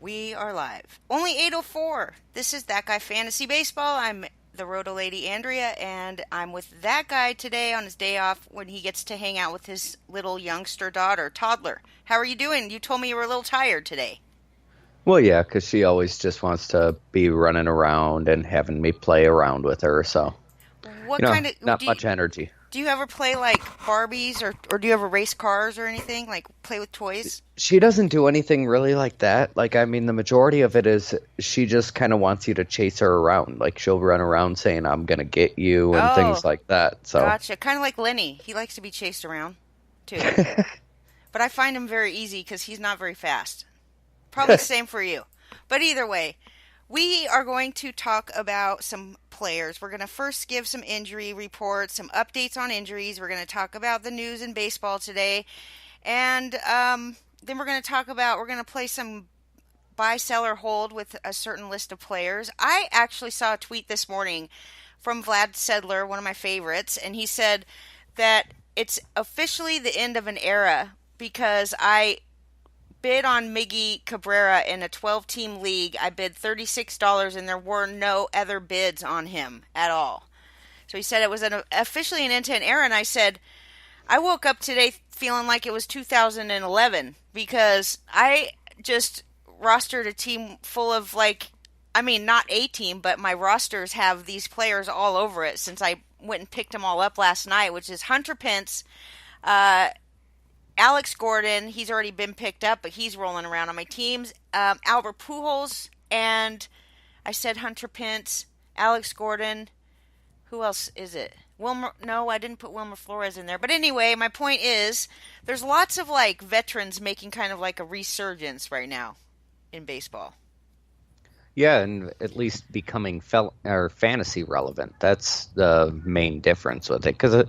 We are live. Only 8:04. This is That Guy Fantasy Baseball. I'm the Roto Lady Andrea, and I'm with that guy today on his day off when he gets to hang out with his little youngster daughter, toddler. How are you doing? You told me you were a little tired today. Well, yeah, because she always just wants to be running around and having me play around with her. So, What kind of not much energy. do you ever play like Barbies or do you ever race cars or anything? Like play with toys? She doesn't do anything really like that. Like, I mean, the majority of it is she just kind of wants you to chase her around. Like, she'll run around saying, I'm going to get you and Oh, things like that. So, gotcha. Kind of like Lenny. He likes to be chased around too. But I find him very easy because he's not very fast. Probably the same for you. But either way, we are going to talk about some players. We're going to first give some injury reports, some updates on injuries. We're going to talk about the news in baseball today. And then we're going to play some buy, sell, or hold with a certain list of players. I actually saw a tweet this morning from Vlad Sedler, one of my favorites, and he said that it's officially the end of an era because I bid on Miggy Cabrera in a 12-team league. I bid $36 and there were no other bids on him at all. So he said it was officially an end to an era, and I said, I woke up today feeling like it was 2011 because I just rostered a team full of not a team, but my rosters have these players all over it since I went and picked them all up last night, which is Hunter Pence, uh, Alex Gordon. He's already been picked up, but he's rolling around on my teams. Albert Pujols, and I said Hunter Pence, Alex Gordon. Who else is it? Wilmer? No, I didn't put Wilmer Flores in there. But anyway, my point is, there's lots of like veterans making kind of like a resurgence right now in baseball. yeah, and at least becoming or fantasy relevant. That's the main difference with it. Because, a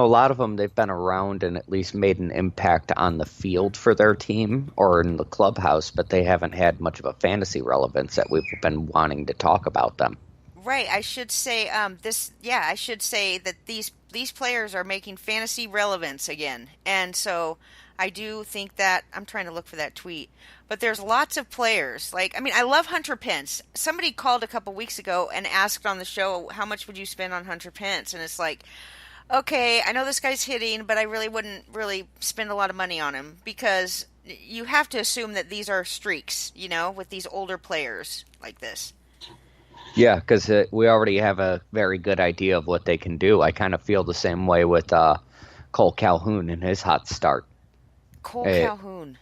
lot of them, they've been around and at least made an impact on the field for their team or in the clubhouse, but they haven't had much of a fantasy relevance that we've been wanting to talk about them. Right. I should say this. Yeah, I should say that these players are making fantasy relevance again, and so I do think that I'm trying to look for that tweet. But there's lots of players. Like, I mean, I love Hunter Pence. Somebody called a couple weeks ago and asked on the show, how much would you spend on Hunter Pence? And it's like, okay, I know this guy's hitting, but I really wouldn't really spend a lot of money on him because you have to assume that these are streaks, with these older players like this. Yeah, because we already have a very good idea of what they can do. I kind of feel the same way with Cole Calhoun and his hot start. Cole Uh, Calhoun.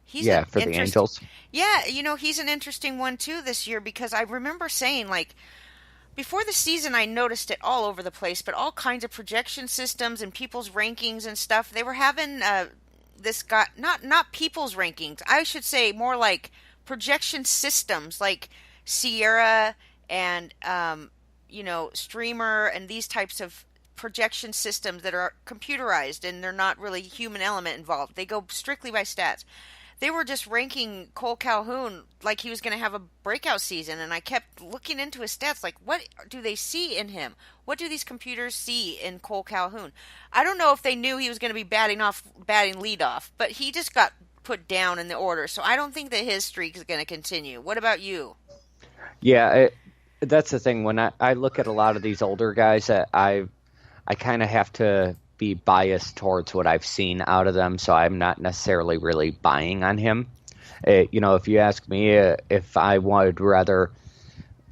He's yeah, an for the interest. Angels. Yeah, he's an interesting one too this year because I remember saying like before the season I noticed it all over the place, but all kinds of projection systems and people's rankings and stuff. They were having this guy not people's rankings. I should say more like projection systems like Sierra and Streamer and these types of projection systems that are computerized and they're not really human element involved. They go strictly by stats. They were just ranking Cole Calhoun like he was going to have a breakout season, and I kept looking into his stats like, what do they see in him? What do these computers see in Cole Calhoun? I don't know if they knew he was going to be batting leadoff, but he just got put down in the order, so I don't think that his streak is going to continue. What about you? Yeah, that's the thing. When I look at a lot of these older guys, I kind of have to be biased towards what I've seen out of them, so I'm not necessarily really buying on him. If you ask me if I would rather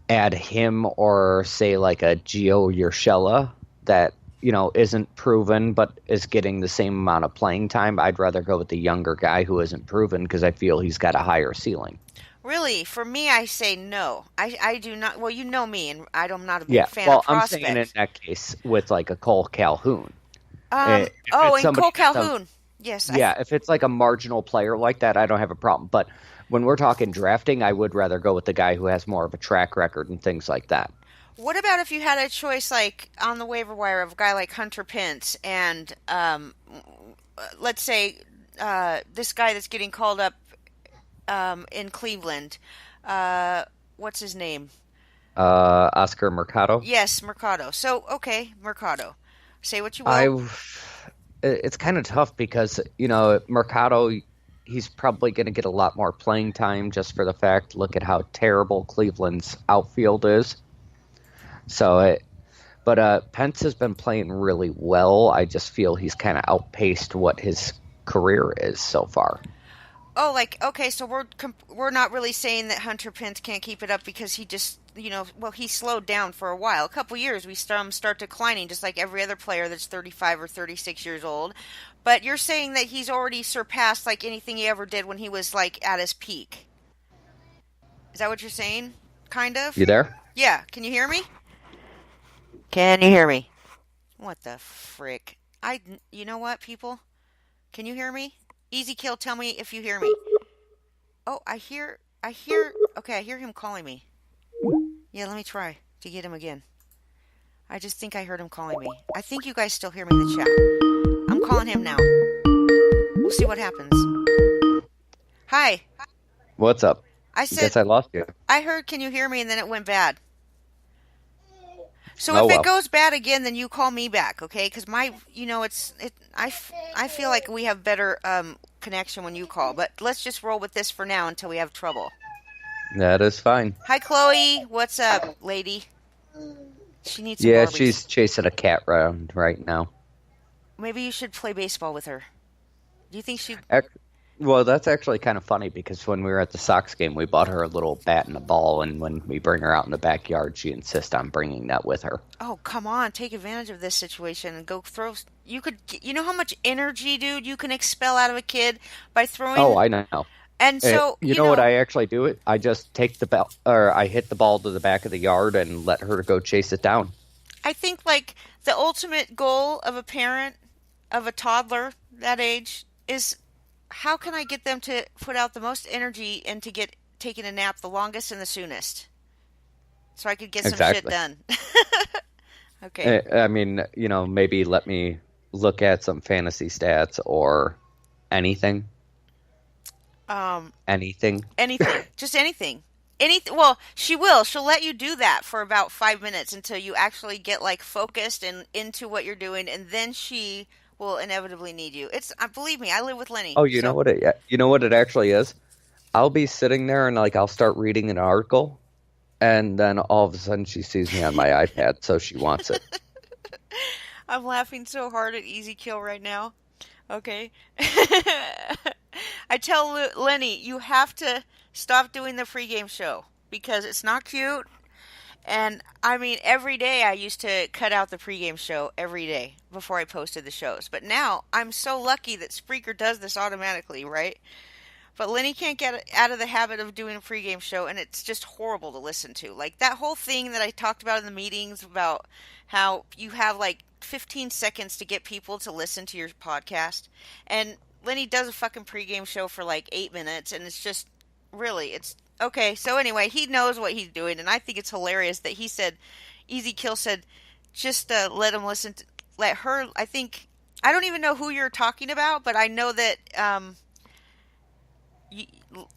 add him or say like a Gio Urshela that isn't proven but is getting the same amount of playing time, I'd rather go with the younger guy who isn't proven because I feel he's got a higher ceiling. Really, for me, I say no. I do not. Well, you know me, and I'm not a big Yeah, fan well, of I'm saying in prospects. that case with like a Cole Calhoun. If Oh, it's and Cole somebody that's Calhoun. Yes. yeah, if it's like a marginal player like that, I don't have a problem. But when we're talking drafting, I would rather go with the guy who has more of a track record and things like that. What about if you had a choice, like on the waiver wire, of a guy like Hunter Pence and let's say this guy that's getting called up in Cleveland. What's his name? Oscar Mercado. Yes, Mercado. So okay, Mercado. Say what you will. I it's kind of tough because Mercado he's probably going to get a lot more playing time just for the fact, look at how terrible Cleveland's outfield is. But Pence has been playing really well. I just feel he's kind of outpaced what his career is so far. Oh, like, okay, so we're not really saying that Hunter Pence can't keep it up because he just, well, he slowed down for a while. A couple years, we start declining, just like every other player that's 35 or 36 years old. But you're saying that he's already surpassed, like, anything he ever did when he was, like, at his peak. Is that what you're saying? Kind of? You there? Yeah. Can you hear me? Can you hear me? What the frick? You know what, people? Can you hear me? Easy Kill, tell me if you hear me. Oh, okay, I hear him calling me. Yeah, let me try to get him again. I just think I heard him calling me. I think you guys still hear me in the chat. I'm calling him now. We'll see what happens. Hi. What's up? I said, guess I lost you. I heard, can you hear me? And then it went bad. So if it goes bad again, then you call me back, okay? Because I feel like we have better connection when you call. But let's just roll with this for now until we have trouble. That is fine. Hi, Chloe. What's up, lady? She needs some Yeah, Barbies. she's chasing a cat around right now. Maybe you should play baseball with her. Do you think she... Well, that's actually kind of funny because when we were at the Sox game, we bought her a little bat and a ball, and when we bring her out in the backyard, she insists on bringing that with her. Oh, come on. Take advantage of this situation and go throw... You know how much energy, dude, you can expel out of a kid by throwing... Oh, I know. And so, you know what I actually do? I just take the ball, or I hit the ball to the back of the yard and let her go chase it down. I think, like, the ultimate goal of a parent, of a toddler that age, is... how can I get them to put out the most energy and to get taking a nap the longest and the soonest? So I could get some shit done. Okay. I mean, maybe let me look at some fantasy stats or anything. Anything. Anything. Just anything. Well, she will. She'll let you do that for about 5 minutes until you actually get, like, focused and into what you're doing, and then she... will inevitably need you. Believe me, I live with Lenny. Oh, you know what it actually is? I'll be sitting there and I'll start reading an article, and then all of a sudden she sees me on my iPad, so she wants it. I'm laughing so hard at Easy Kill right now. Okay. I tell Lenny, you have to stop doing the pregame show because it's not cute. And, I mean, every day I used to cut out the pregame show every day before I posted the shows. But now I'm so lucky that Spreaker does this automatically, right? But Lenny can't get out of the habit of doing a pregame show, and it's just horrible to listen to. Like, that whole thing that I talked about in the meetings about how you have, like, 15 seconds to get people to listen to your podcast. And Lenny does a fucking pregame show for, like, 8 minutes, and it's just, really, it's... Okay, so anyway, he knows what he's doing, and I think it's hilarious that he said, Easy Kill said, just let him listen to, let her, I don't even know who you're talking about, but I know that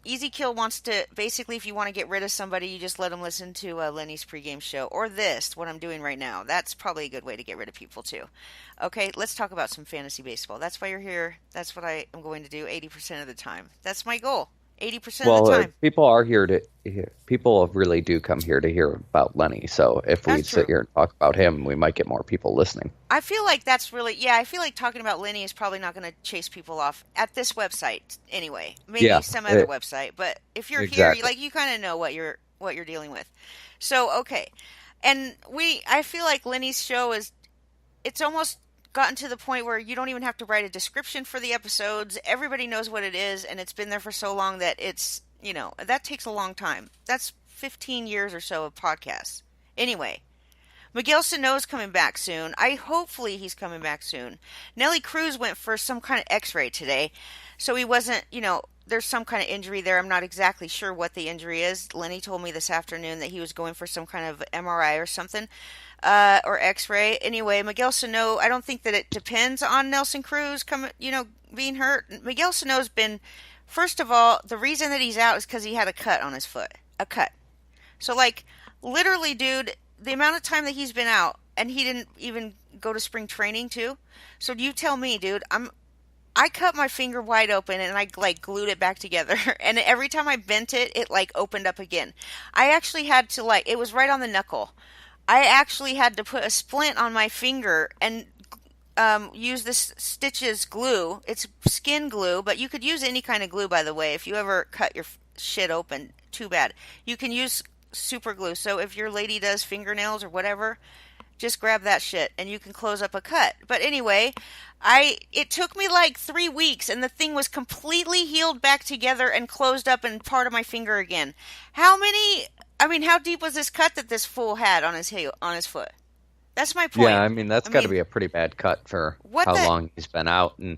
Easy Kill wants to, basically, if you want to get rid of somebody, you just let them listen to Lenny's pregame show, or this, what I'm doing right now. That's probably a good way to get rid of people, too. Okay, let's talk about some fantasy baseball. That's why you're here. That's what I am going to do 80% of the time. That's my goal. 80% of the time. People really do come here to hear about Lenny. So if we sit here and talk about him, we might get more people listening. I feel like that's really, I feel like talking about Lenny is probably not going to chase people off at this website anyway. Maybe some other website, but if you're here, like, you kind of know what you're dealing with. So, okay. And I feel like Lenny's show it's almost gotten to the point where you don't even have to write a description for the episodes. Everybody knows what it is, and it's been there for so long that it's, that takes a long time. That's 15 years or so of podcasts. Anyway, Miguel Sano's coming back soon. Hopefully he's coming back soon. Nelly Cruz went for some kind of x-ray today, so he wasn't, there's some kind of injury there. I'm not exactly sure what the injury is. Lenny told me this afternoon that he was going for some kind of MRI or something. Or X-ray. Anyway, Miguel Sano, I don't think that it depends on Nelson Cruz being hurt. Miguel Sano's been, first of all, the reason that he's out is because he had a cut on his foot. A cut. So, like, literally, dude, the amount of time that he's been out, and he didn't even go to spring training, too. So you tell me, dude, I cut my finger wide open and I like glued it back together. And every time I bent it, it like opened up again. I actually had to like, it was right on the knuckle. I actually had to put a splint on my finger and use this Stitches glue. It's skin glue, but you could use any kind of glue, by the way. If you ever cut your shit open, too bad. You can use super glue. So if your lady does fingernails or whatever, just grab that shit and you can close up a cut. But anyway, I it took me like 3 weeks and the thing was completely healed back together and closed up in part of my finger again. How many? I mean, how deep was this cut that this fool had on his heel, on his foot? That's my point. Yeah, I mean that's I got to mean, be a pretty bad cut for what how the long he's been out, and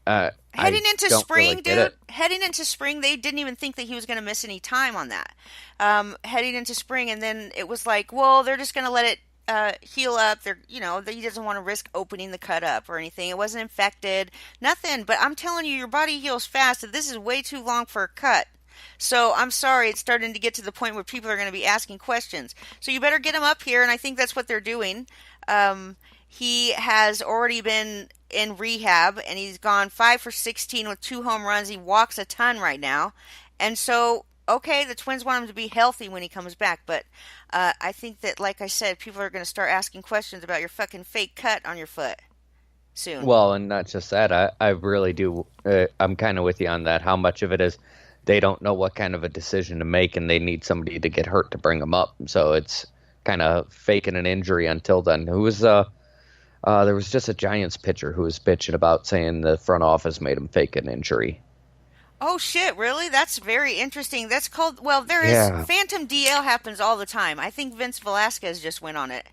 heading I into don't really spring, get dude? it. Heading into spring, they didn't even think that he was going to miss any time on that. Heading into spring, and then it was like, well, they're just going to let it heal up. They're, he doesn't want to risk opening the cut up or anything. It wasn't infected, nothing. But I'm telling you, your body heals fast. And this is way too long for a cut. So I'm sorry, it's starting to get to the point where people are going to be asking questions. So you better get him up here, and I think that's what they're doing. He has already been in rehab, and he's gone 5 for 16 with 2 home runs. He walks a ton right now, and so okay, the Twins want him to be healthy when he comes back. But I think that, like I said, people are going to start asking questions about your fucking fake cut on your foot soon. Well, and not just that, I really do. I'm kind of with you on that. How much of it is they don't know what kind of a decision to make, and they need somebody to get hurt to bring them up. So it's kind of faking an injury until then. There was just a Giants pitcher who was bitching about saying the front office made him fake an injury. Oh shit, really? That's very interesting. That's called, well, there is Yeah. phantom DL happens all the time. I think Vince Velasquez just went on it.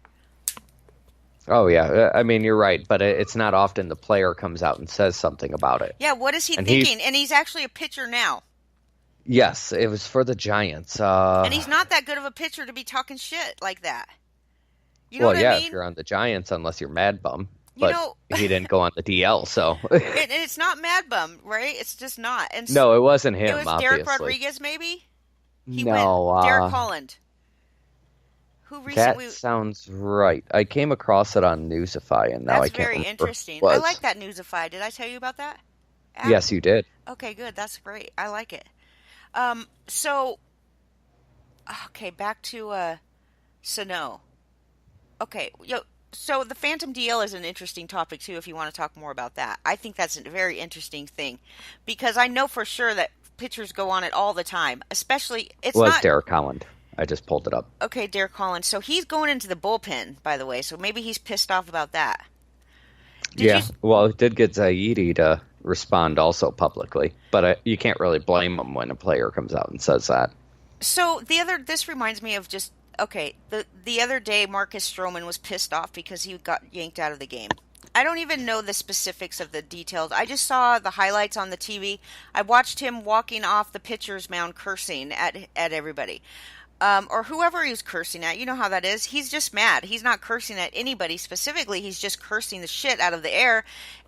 Oh yeah, I mean you're right, but it's not often the player comes out and says something about it. Yeah, what is he And thinking? And he's actually a pitcher now. yes, it was for the Giants. And he's not that good of a pitcher to be talking shit like that. You know Well, what yeah, I if mean? you're on the Giants, unless you're Mad Bum, You but know, he didn't go on the DL, so it's not Mad Bum, right? It's just not. And no, it wasn't it him, was Derek obviously. Rodriguez, maybe? He went. No, Derek Holland, who that recently. sounds right. I came across it on Newsify, and now I That's can't very remember interesting. who it I was. like that Newsify. Did I tell you about that app? Yes, you did. Okay, good. That's great. I like it. So okay, back to Sano. Okay, so the Phantom DL is an interesting topic too. If you want to talk more about that, I think that's a very interesting thing because I know for sure that pitchers go on it all the time. Especially, it's Was not Derek Holland. I just pulled it up. okay. Derek Collins. So he's going into the bullpen, by the way. So maybe he's pissed off about that. Did Yeah, you? well, it did get Zaidi to respond also publicly, but you can't really blame him when a player comes out and says that. So this reminds me of just okay. The other day, Marcus Stroman was pissed off because he got yanked out of the game. I don't even know the specifics of the details. I just saw the highlights on the TV. I watched him walking off the pitcher's mound cursing at everybody. Or whoever he was cursing at. You know how that is. He's just mad. He's not cursing at anybody specifically. He's just cursing the shit out of the air.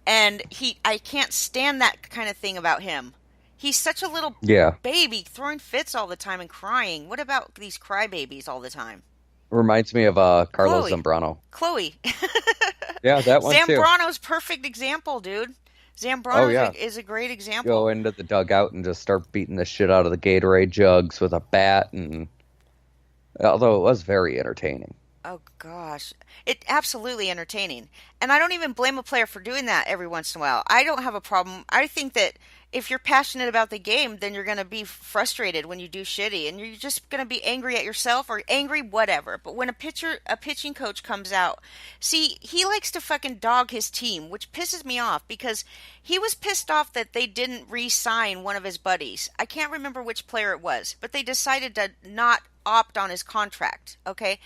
And I can't stand that kind of thing about him. He's such a little Yeah, baby throwing fits all the time and crying. What about these crybabies all the time? reminds me of Carlos Chloe. Zambrano. Chloe. Yeah, that one too. Zambrano's perfect example, dude. Oh Zambrano yeah, is a great example. go into the dugout and just start beating the shit out of the Gatorade jugs with a bat, and although it was very entertaining. Oh gosh, it absolutely entertaining, and I don't even blame a player for doing that every once in a while. I don't have a problem. I think that if you're passionate about the game, then you're going to be frustrated when you do shitty, and you're just going to be angry at yourself or angry whatever. But when a pitching coach comes out, see, he likes to fucking dog his team, which pisses me off because he was pissed off that they didn't re-sign one of his buddies. I can't remember which player it was, but they decided to not opt on his contract. Okay.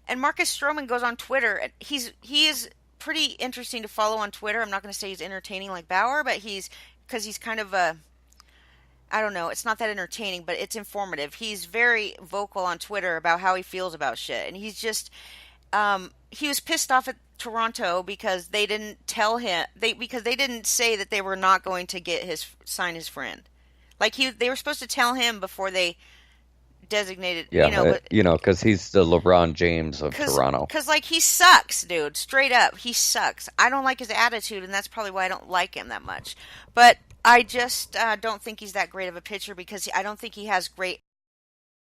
And Marcus Stroman goes on Twitter. And he is pretty interesting to follow on Twitter. I'm not going to say he's entertaining like Bauer, but because he's kind of I don't know. It's not that entertaining, but it's informative. He's very vocal on Twitter about how he feels about shit, and he's just he was pissed off at Toronto because they didn't tell him because they didn't say that they were not going to sign his friend. Like they were supposed to tell him before they designated, Yeah, but because he's the LeBron James of Toronto. because like he sucks, dude. Straight up, he sucks. I don't like his attitude, and that's probably why I don't like him that much. But I just don't think he's that great of a pitcher because I don't think he has great